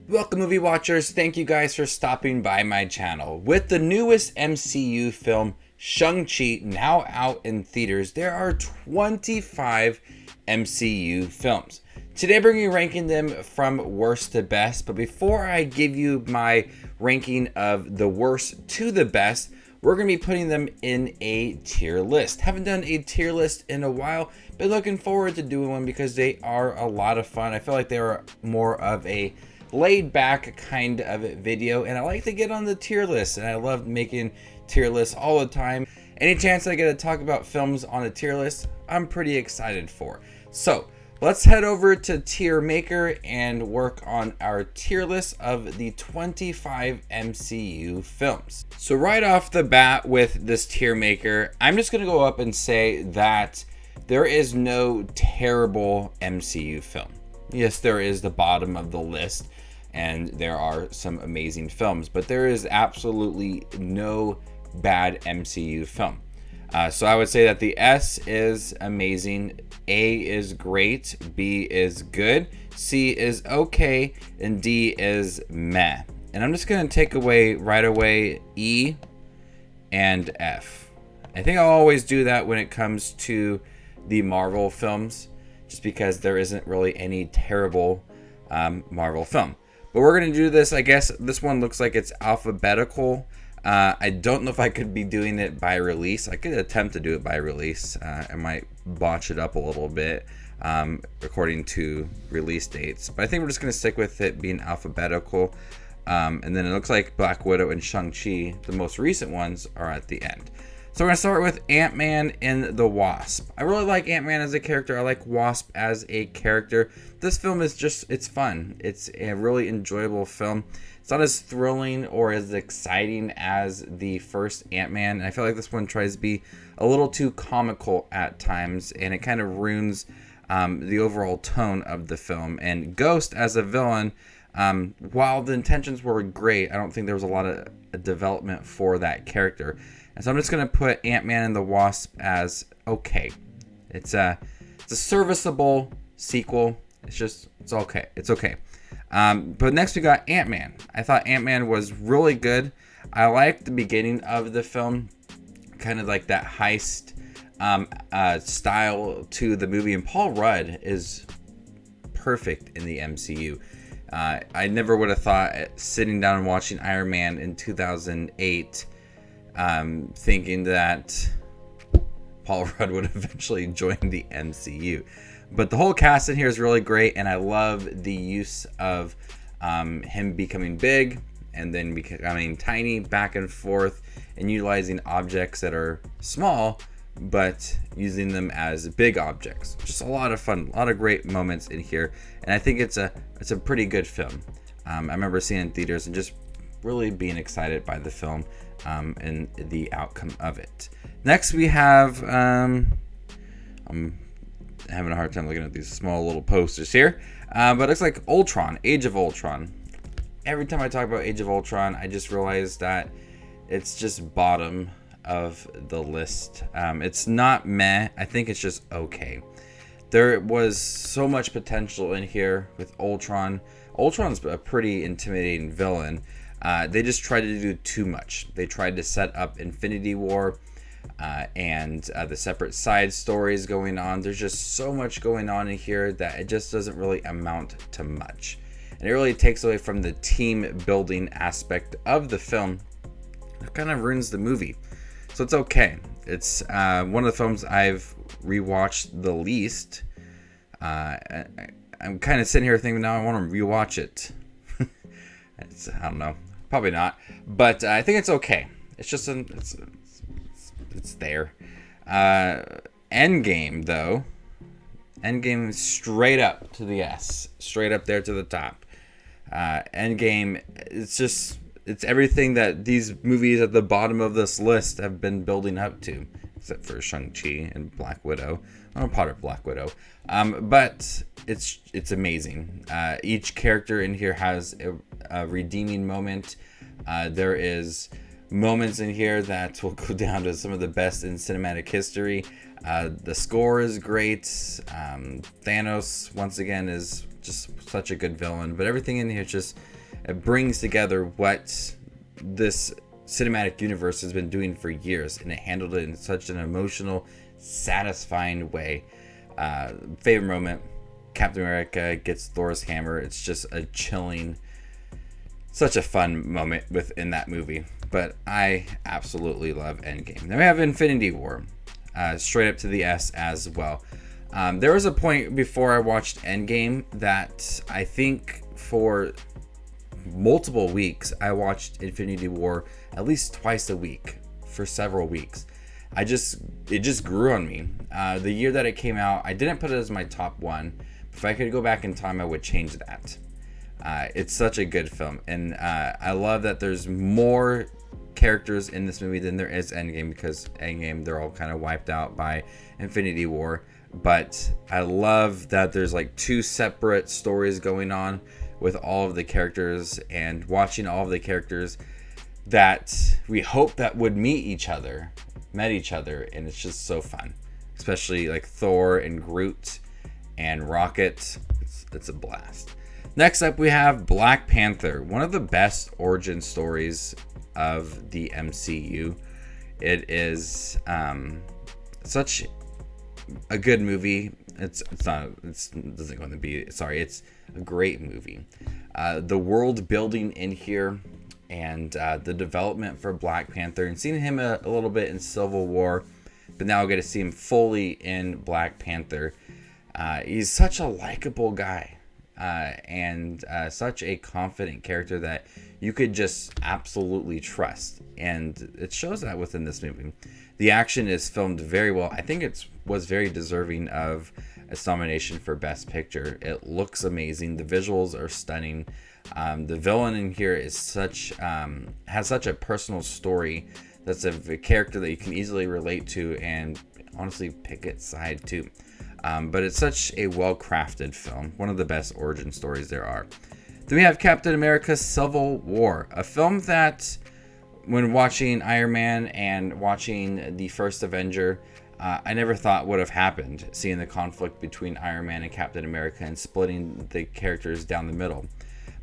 Welcome, movie watchers. Thank you guys for stopping by my channel. With the newest MCU film, Shang Chi, now out in theaters, there are 25 MCU films. Today we're going to be ranking them from worst to best, but before I give you my ranking of the worst to the best, we're going to be putting them in a tier list. Haven't done a tier list in a while, but looking forward to doing one because they are a lot of fun. I feel like they are more of a laid back kind of video, and I like to get on the tier list, and I love making tier lists all the time. Any chance I get to talk about films on a tier list, I'm pretty excited for. So let's head over to Tier Maker and work on our tier list of the 25 MCU films. So right off the bat with this Tier Maker, I'm just going to go up and say that there is no terrible MCU film. Yes, there is the bottom of the list, and there are some amazing films, but there is absolutely no bad MCU film. So I would say that the S is amazing, A is great, B is good, C is okay, and D is meh. And I'm just going to take away right away E and F. I think I'll always do that when it comes to the Marvel films, just because there isn't really any terrible Marvel film. But we're going to do this, I guess this one looks like it's alphabetical. I don't know if I could be doing it by release. I could attempt to do it by release. I might botch it up a little bit according to release dates. But I think we're just going to stick with it being alphabetical. And then it looks like Black Widow and Shang Chi, the most recent ones, are at the end. So we're going to start with Ant-Man and the Wasp. I really like Ant-Man as a character. I like Wasp as a character. This film is just, it's fun. It's a really enjoyable film. It's not as thrilling or as exciting as the first Ant-Man. I feel like this one tries to be a little too comical at times, and it kind of ruins the overall tone of the film. And Ghost as a villain, while the intentions were great, I don't think there was a lot of development for that character. And so I'm just going to put Ant-Man and the Wasp as okay. It's a serviceable sequel. It's okay. It's okay. But next we got Ant-Man. I thought Ant-Man was really good. I liked the beginning of the film, kind of like that heist style to the movie. And Paul Rudd is perfect in the MCU. I never would have thought sitting down and watching Iron Man in 2008, thinking that Paul Rudd would eventually join the MCU. But the whole cast in here is really great, and I love the use of him becoming big and then becoming tiny, back and forth, and utilizing objects that are small, but using them as big objects. Just a lot of fun, a lot of great moments in here, and I think it's a pretty good film. I remember seeing it in theaters and just really being excited by the film and the outcome of it. Next we have I'm having a hard time looking at these small little posters here, but it looks like Ultron, Age of Ultron. Every time I talk about Age of Ultron, I just realize that it's just bottom of the list. It's not meh, I think it's just okay. There was so much potential in here with Ultron. Ultron's a pretty intimidating villain. They just tried to do too much. They tried to set up Infinity War and the separate side stories going on. There's just so much going on in here that it just doesn't really amount to much. And it really takes away from the team building aspect of the film. It kind of ruins the movie. So it's okay. It's one of the films I've rewatched the least. I'm kind of sitting here thinking now I want to rewatch it. I don't know. Probably not. But I think it's okay. It's just it's there. Endgame, though. Endgame is straight up to the S. Straight up there to the top. Endgame, it's everything that these movies at the bottom of this list have been building up to. Except for Shang Chi and Black Widow. I'm a part of Black Widow. But it's amazing. Each character in here has a redeeming moment. There is moments in here that will go down to some of the best in cinematic history. The score is great. Thanos, once again, is just such a good villain. But everything in here just It brings together what this cinematic universe has been doing for years, and it handled it in such an emotional, satisfying way. Favorite moment, Captain America gets Thor's hammer. It's just a chilling, such a fun moment within that movie. But I absolutely love Endgame. Then we have Infinity War, straight up to the S as well. There was a point before I watched Endgame that I think for multiple weeks I watched Infinity War at least twice a week for several weeks. It just grew on me. The year that it came out, I didn't put it as my top one. If I could go back in time, I would change that. It's such a good film, and I love that there's more characters in this movie than there is Endgame, because Endgame they're all kind of wiped out by Infinity War. But I love that there's like two separate stories going on with all of the characters, and watching all of the characters that we hope that would met each other, and it's just so fun. Especially like Thor and Groot and Rocket. It's a blast. Next up, we have Black Panther, one of the best origin stories of the MCU. It is such a good movie. It's a great movie. The world building in here, and the development for Black Panther, and seeing him a little bit in Civil War, but now I get to see him fully in Black Panther. He's such a likable guy, and such a confident character that you could just absolutely trust, and it shows that within this movie. The action is filmed very well. I think it was very deserving of a nomination for Best Picture. It looks amazing. The visuals are stunning. The villain in here is has such a personal story. That's a character that you can easily relate to and honestly pick its side too. But it's such a well-crafted film. One of the best origin stories there are. Then we have Captain America Civil War, a film that when watching Iron Man and watching the first Avenger, I never thought would have happened, seeing the conflict between Iron Man and Captain America and splitting the characters down the middle.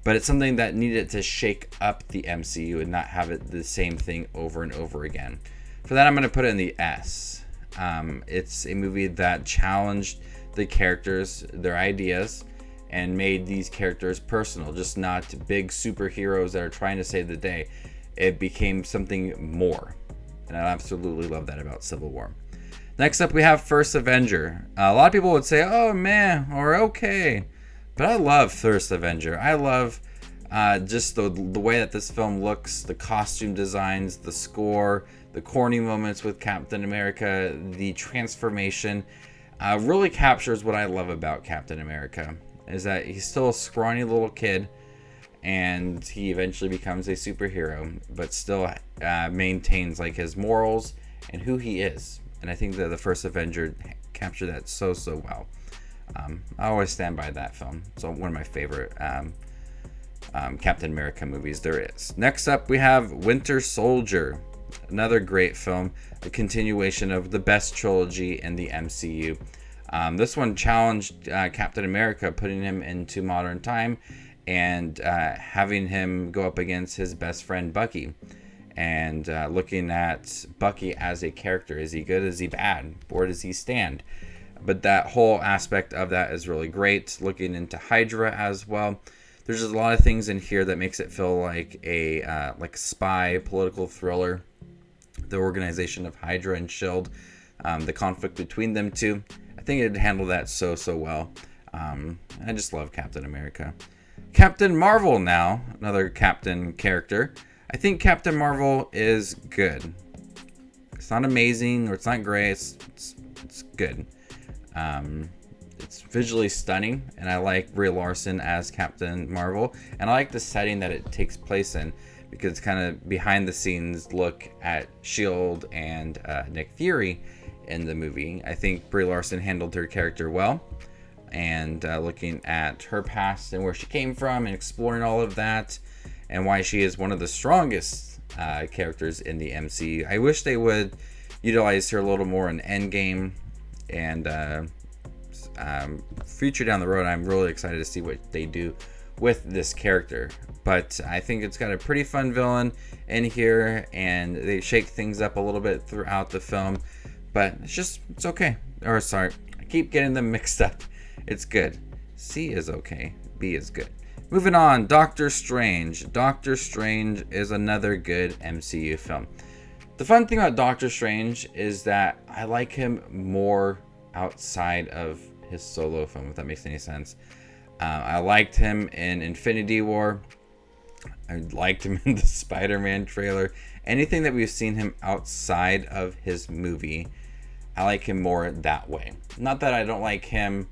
But it's something that needed to shake up the MCU and not have it the same thing over and over again. For that, I'm going to put it in the S. It's a movie that challenged the characters, their ideas, and made these characters personal, just not big superheroes that are trying to save the day. It became something more, and I absolutely love that about Civil War. Next up, we have First Avenger. A lot of people would say, oh man, or okay, but I love First Avenger. I love just the way that this film looks, the costume designs, the score, the corny moments with Captain America, the transformation. Really captures what I love about Captain America, is that he's still a scrawny little kid, and he eventually becomes a superhero, but still maintains like his morals and who he is. And I think that the First Avenger captured that so well. I always stand by that film. So one of my favorite Captain America movies there is. Next up, we have Winter Soldier, another great film, a continuation of the best trilogy in the MCU. This one challenged Captain America, putting him into modern time and having him go up against his best friend Bucky, and looking at Bucky as a character. Is he good? Is he bad? Where does he stand? But that whole aspect of that is really great. Looking into Hydra as well. There's just a lot of things in here that makes it feel like a spy political thriller. The organization of Hydra and Shield, the conflict between them two. I think it handled that so well. I just love Captain America. Captain Marvel now, another Captain character. I think Captain Marvel is good. It's not amazing or it's not great. It's good. It's visually stunning, and I like Brie Larson as Captain Marvel, and I like the setting that it takes place in, because it's kind of behind the scenes look at Shield and Nick Fury in the movie. I think Brie Larson handled her character well, and looking at her past and where she came from and exploring all of that, and why she is one of the strongest characters in the MCU. I wish they would utilize her a little more in Endgame, and future down the road, I'm really excited to see what they do with this character. But I think it's got a pretty fun villain in here, and they shake things up a little bit throughout the film. But it's okay. Or sorry, I keep getting them mixed up. It's good. C is okay. B is good. Moving on, Doctor Strange. Doctor Strange is another good MCU film. The fun thing about Doctor Strange is that I like him more outside of his solo film, if that makes any sense. I liked him in Infinity War. I liked him in the Spider-Man trailer. Anything that we've seen him outside of his movie, I like him more that way. Not that I don't like him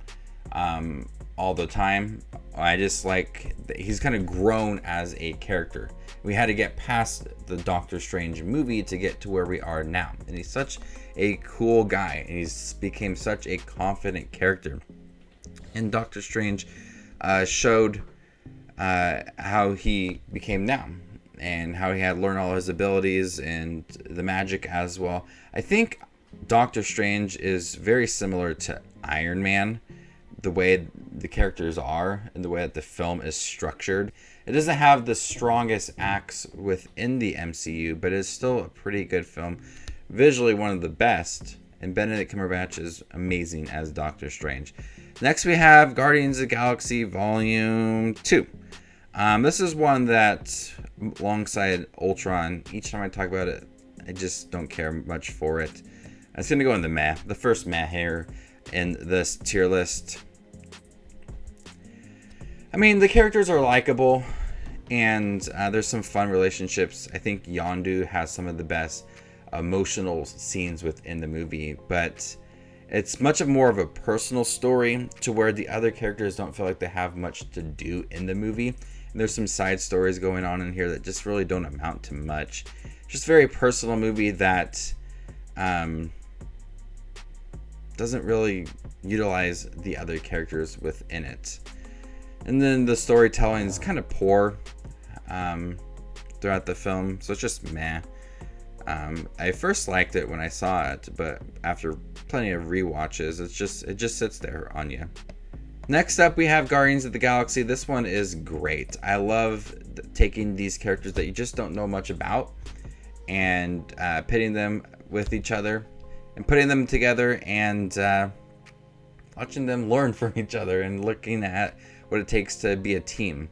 all the time. I just like he's kind of grown as a character. We had to get past the Doctor Strange movie to get to where we are now. And he's such a cool guy, and he's became such a confident character. And Doctor Strange showed how he became now, and how he had learned all his abilities and the magic as well. I think Doctor Strange is very similar to Iron Man, the way the characters are and the way that the film is structured. It doesn't have the strongest acts within the MCU, but it's still a pretty good film. Visually one of the best, and Benedict Cumberbatch is amazing as Doctor Strange. Next we have Guardians of the Galaxy Volume 2. This is one that, alongside Ultron, each time I talk about it, I just don't care much for it. It's going to go in the first meh here in this tier list. I mean, the characters are likable, and there's some fun relationships. I think Yondu has some of the best emotional scenes within the movie, but it's much more of a personal story to where the other characters don't feel like they have much to do in the movie. And there's some side stories going on in here that just really don't amount to much. It's just a very personal movie that doesn't really utilize the other characters within it. And then the storytelling is kind of poor throughout the film, so it's just meh. I first liked it when I saw it, but after plenty of rewatches, it just sits there on you. Next up, we have Guardians of the Galaxy. This one is great. I love taking these characters that you just don't know much about and pitting them with each other and putting them together and watching them learn from each other and looking at what it takes to be a team.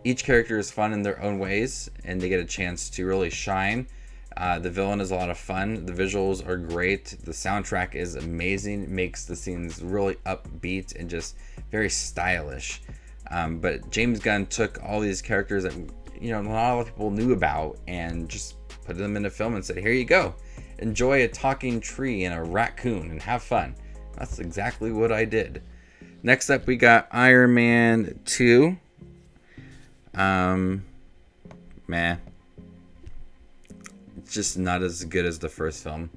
Each character is fun in their own ways, and they get a chance to really shine. The villain is a lot of fun. The visuals are great. The soundtrack is amazing. It makes the scenes really upbeat and just very stylish. But James Gunn took all these characters that not a lot of people knew about and just put them in a film and said, here you go. Enjoy a talking tree and a raccoon and have fun. That's exactly what I did. Next up, we got Iron Man 2. Meh. It's just not as good as the first film.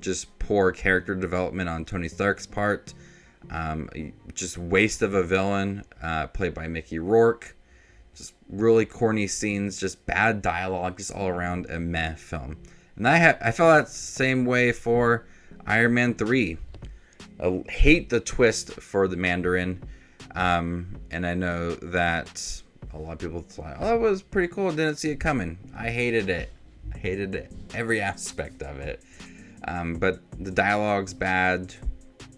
Just poor character development on Tony Stark's part. Just waste of a villain played by Mickey Rourke. Just really corny scenes, just bad dialogue, just all around a meh film. And I felt that same way for Iron Man 3. I hate the twist for the Mandarin. And I know that a lot of people thought, oh, that was pretty cool. Didn't see it coming. I hated it. I hated it. Every aspect of it. But the dialogue's bad.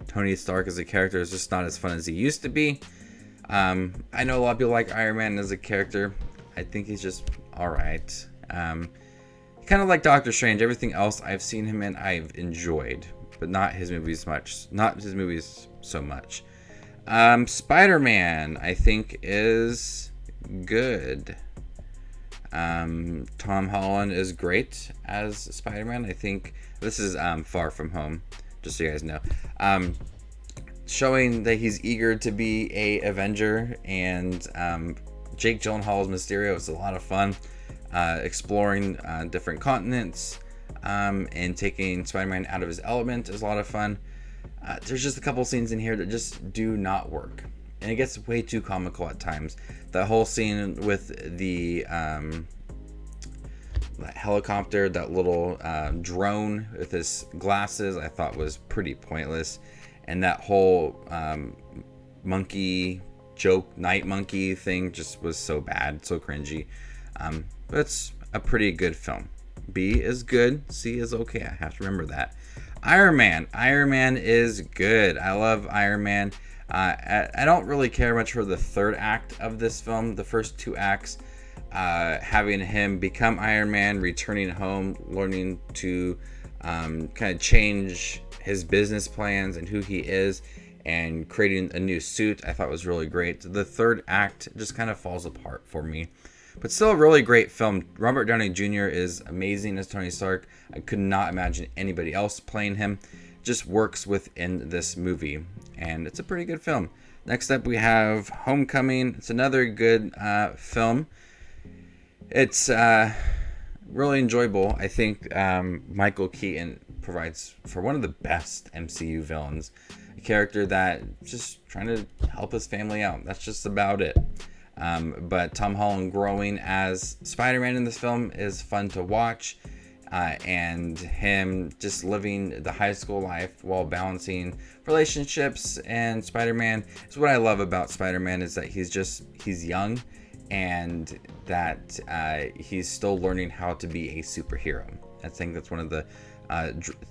Tony Stark as a character is just not as fun as he used to be. I know a lot of people like Iron Man as a character. I think he's just alright. Kind of like Doctor Strange. Everything else I've seen him in, I've enjoyed. But not his movies much. Not his movies so much. Spider-Man, I think, is good. Tom Holland is great as Spider-Man. I think this is Far From Home, just so you guys know. Showing that he's eager to be a Avenger, and Jake Gyllenhaal's Mysterio is a lot of fun. Exploring different continents and taking Spider-Man out of his element is a lot of fun. There's just a couple scenes in here that just do not work, and it gets way too comical at times. That whole scene with the that helicopter, that little drone with his glasses, I thought was pretty pointless. And that whole monkey joke night monkey thing just was so bad, so cringy. But it's a pretty good film. B is good, C is okay. I have to remember that. Iron Man is good. I love Iron Man. I don't really care much for the third act of this film. The first two acts, having him become Iron Man, returning home, learning to kind of change his business plans and who he is, and creating a new suit, I thought was really great. The third act just kind of falls apart for me. But still a really great film. Robert Downey Jr. is amazing as Tony Stark. I could not imagine anybody else playing him. Just works within this movie. And it's a pretty good film. Next up we have Homecoming. It's another good film. It's really enjoyable. I think Michael Keaton provides for one of the best MCU villains. A character that just trying to help his family out. That's just about it. But Tom Holland growing as Spider-Man in this film is fun to watch, and him just living the high school life while balancing relationships and Spider-Man is what I love about Spider-Man, is that he's young, and that he's still learning how to be a superhero. I think that's one of the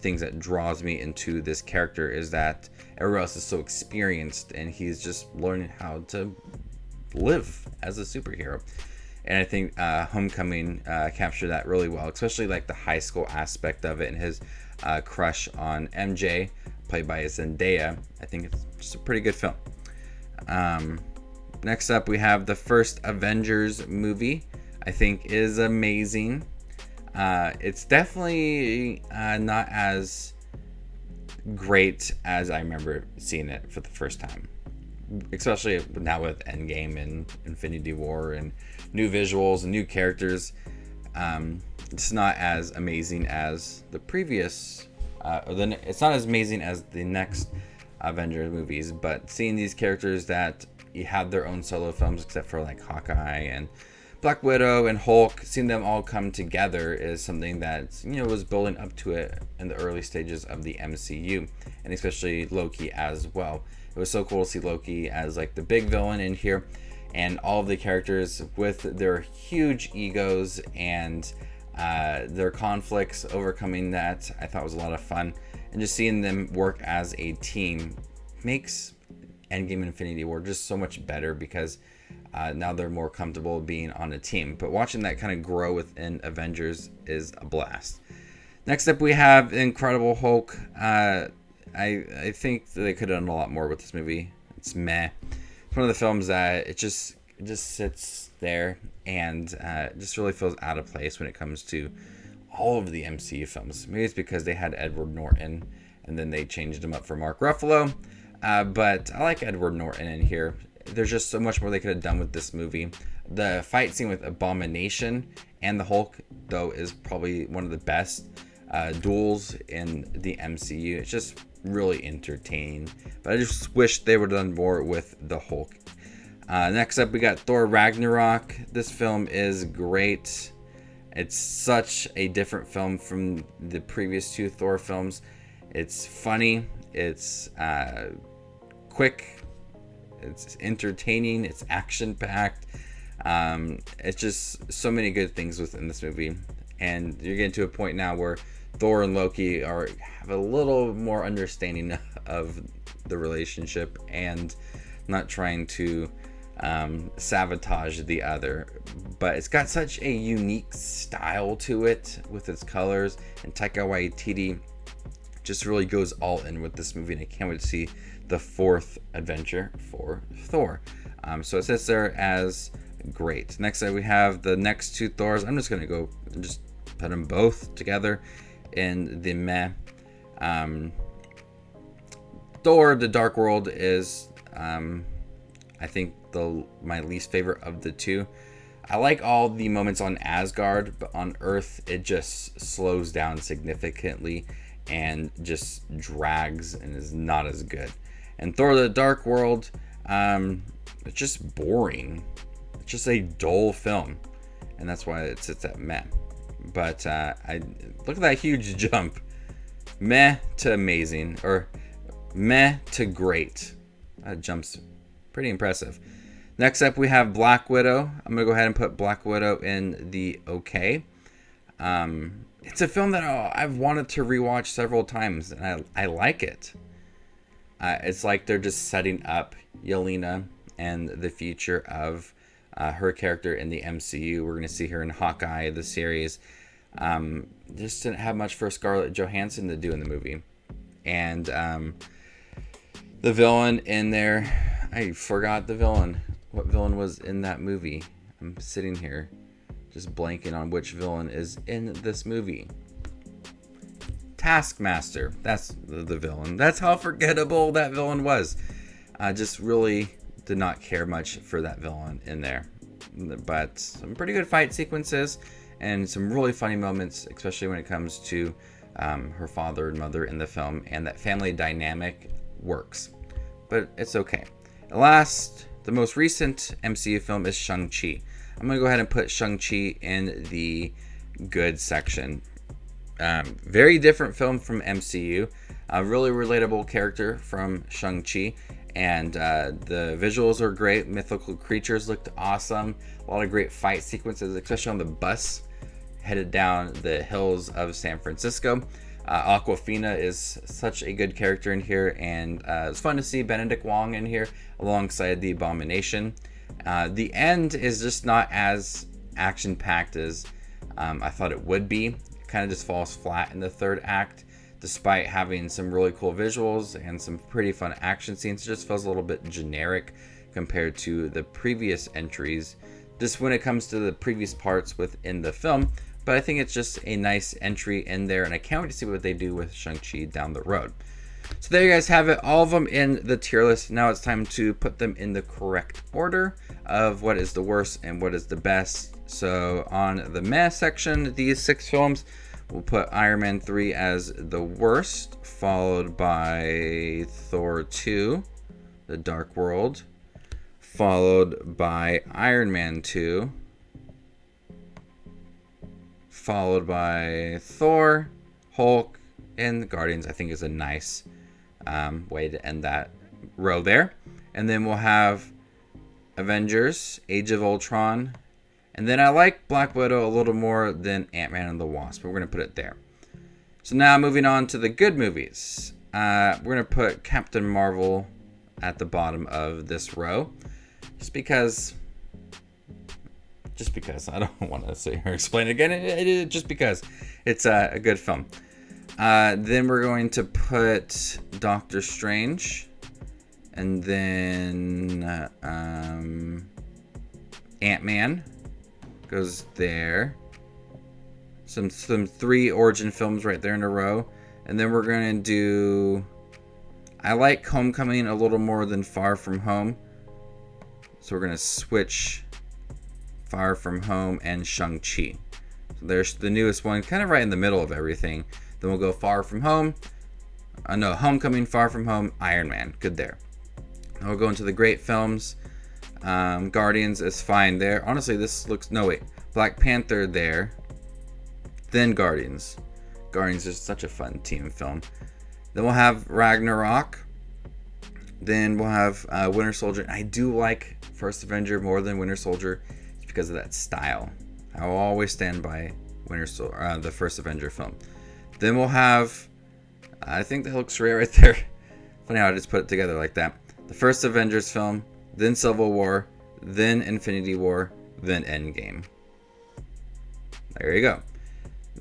things that draws me into this character, is that everyone else is so experienced and he's just learning how to live as a superhero. And I think Homecoming captured that really well, especially like the high school aspect of it, and his crush on MJ, played by Zendaya. I think it's just a pretty good film. Next up we have the first Avengers movie. I think is amazing. It's definitely not as great as I remember seeing it for the first time, especially now with Endgame and Infinity War and new visuals and new characters. It's not as amazing as the previous, it's not as amazing as the next Avengers movies, but seeing these characters that you had their own solo films, except for like Hawkeye and Black Widow and Hulk, seeing them all come together is something that, you know, was building up to it in the early stages of the MCU, and especially Loki as well. It was so cool to see Loki as like the big villain in here, and all of the characters with their huge egos and their conflicts, overcoming that, I thought was a lot of fun. And just seeing them work as a team makes Endgame and Infinity War just so much better, because now they're more comfortable being on a team. But watching that kind of grow within Avengers is a blast. Next up we have Incredible Hulk. I think that they could have done a lot more with this movie. It's meh. It's one of the films that it just sits there and just really feels out of place when it comes to all of the MCU films. Maybe it's because they had Edward Norton and then they changed him up for Mark Ruffalo. But I like Edward Norton in here. There's just so much more they could have done with this movie. The fight scene with Abomination and the Hulk, though, is probably one of the best duels in the MCU. It's just really entertaining. But I just wish they would have done more with the Hulk. Next up, we got Thor Ragnarok. This film is great. It's such a different film from the previous two Thor films. It's funny. It's quick. It's entertaining. It's action-packed. It's just so many good things within this movie. And you're getting to a point now where Thor and Loki have a little more understanding of the relationship and not trying to sabotage the other. But it's got such a unique style to it with its colors, and Taika Waititi just really goes all in with this movie, and I can't wait to see the fourth adventure for Thor. So it sits there as great. Next up we have the next two Thors. I'm just gonna go and just put them both together in the meh. Thor: The Dark World is I think my least favorite of the two. I like all the moments on Asgard, but on Earth it just slows down significantly and just drags and is not as good. And Thor: The Dark World, it's just boring. It's just a dull film, and that's why it sits at meh. But I look at that huge jump, meh to amazing, or meh to great. That jump's pretty impressive. Next up, we have Black Widow. I'm going to go ahead and put Black Widow in the okay. It's a film that I've wanted to rewatch several times, and I like it. It's like they're just setting up Yelena and the future of her character in the MCU. We're going to see her in Hawkeye, the series. Just didn't have much for Scarlett Johansson to do in the movie. And the villain in there, I forgot the villain. What villain was in that movie? I'm sitting here just blanking on which villain is in this movie. Taskmaster. That's the villain. That's how forgettable that villain was. I just really did not care much for that villain in there. But some pretty good fight sequences and some really funny moments, especially when it comes to her father and mother in the film, and that family dynamic works. But it's okay. The most recent MCU film is Shang Chi. I'm going to go ahead and put Shang Chi in the good section. Very different film from MCU. A really relatable character from Shang Chi. And the visuals are great. Mythical creatures looked awesome. A lot of great fight sequences, especially on the bus headed down the hills of San Francisco. Aquafina is such a good character in here, and it's fun to see Benedict Wong in here alongside the Abomination. The end is just not as action-packed as I thought it would be. It kind of just falls flat in the third act, despite having some really cool visuals and some pretty fun action scenes. It just feels a little bit generic compared to the previous entries, just when it comes to the previous parts within the film. But I think it's just a nice entry in there, and I can't wait to see what they do with Shang-Chi down the road. So there you guys have it, all of them in the tier list. Now it's time to put them in the correct order of what is the worst and what is the best. So on the meh section, these 6 films, we'll put Iron Man 3 as the worst, followed by Thor 2, The Dark World, followed by Iron Man 2, followed by Thor, Hulk, and Guardians. I think is a nice way to end that row there. And then we'll have Avengers, Age of Ultron, and then I like Black Widow a little more than Ant-Man and the Wasp, but we're going to put it there. So now moving on to the good movies. We're going to put Captain Marvel at the bottom of this row, just because I don't want to sit here and explain it again. Just because it's a good film. Then we're going to put Doctor Strange, and then Ant-Man goes there. Some 3 origin films right there in a row. And then we're going to do... I like Homecoming a little more than Far From Home. So we're going to switch Far From Home and Shang-Chi. So there's the newest one, kind of right in the middle of everything. Then we'll go Far From Home. Homecoming, Far From Home, Iron Man. Good there. And we'll go into the great films. Guardians is fine there. Honestly, this looks... No, wait. Black Panther there. Then Guardians. Guardians is such a fun team film. Then we'll have Ragnarok. Then we'll have Winter Soldier. I do like First Avenger more than Winter Soldier just because of that style. I will always stand by the First Avenger film. Then we'll have... I think that looks right there. Funny how I just put it together like that. The first Avengers film, then Civil War, then Infinity War, then Endgame. There you go.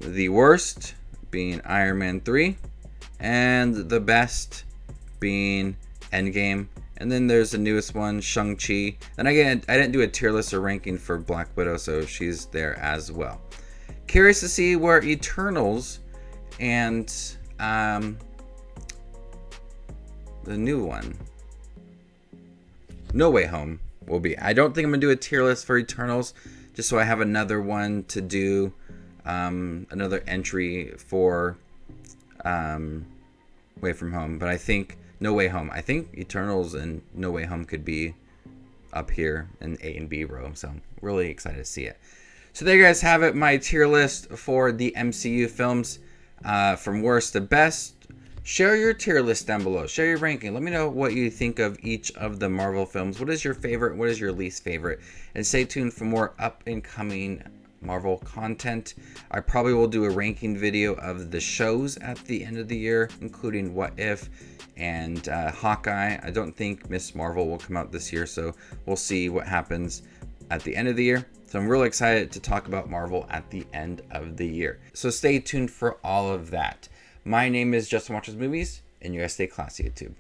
The worst being Iron Man 3, and the best being Endgame. And then there's the newest one, Shang-Chi. And again, I didn't do a tier list or ranking for Black Widow, so she's there as well. Curious to see where Eternals and the new one, No Way Home, will be. I don't think I'm going to do a tier list for Eternals, just so I have another one to do, another entry for Way From Home. But I think No Way Home. I think Eternals and No Way Home could be up here in A and B row. So I'm really excited to see it. So there you guys have it. My tier list for the MCU films, from worst to best. Share your tier list down below. Share your ranking. Let me know what you think of each of the Marvel films. What is your favorite? What is your least favorite? And stay tuned for more up and coming Marvel content. I probably will do a ranking video of the shows at the end of the year, including What If and Hawkeye. I don't think Miss Marvel will come out this year, so we'll see what happens at the end of the year. So I'm really excited to talk about Marvel at the end of the year. So stay tuned for all of that. My name is Justin Watches Movies, and you guys stay classy, YouTube.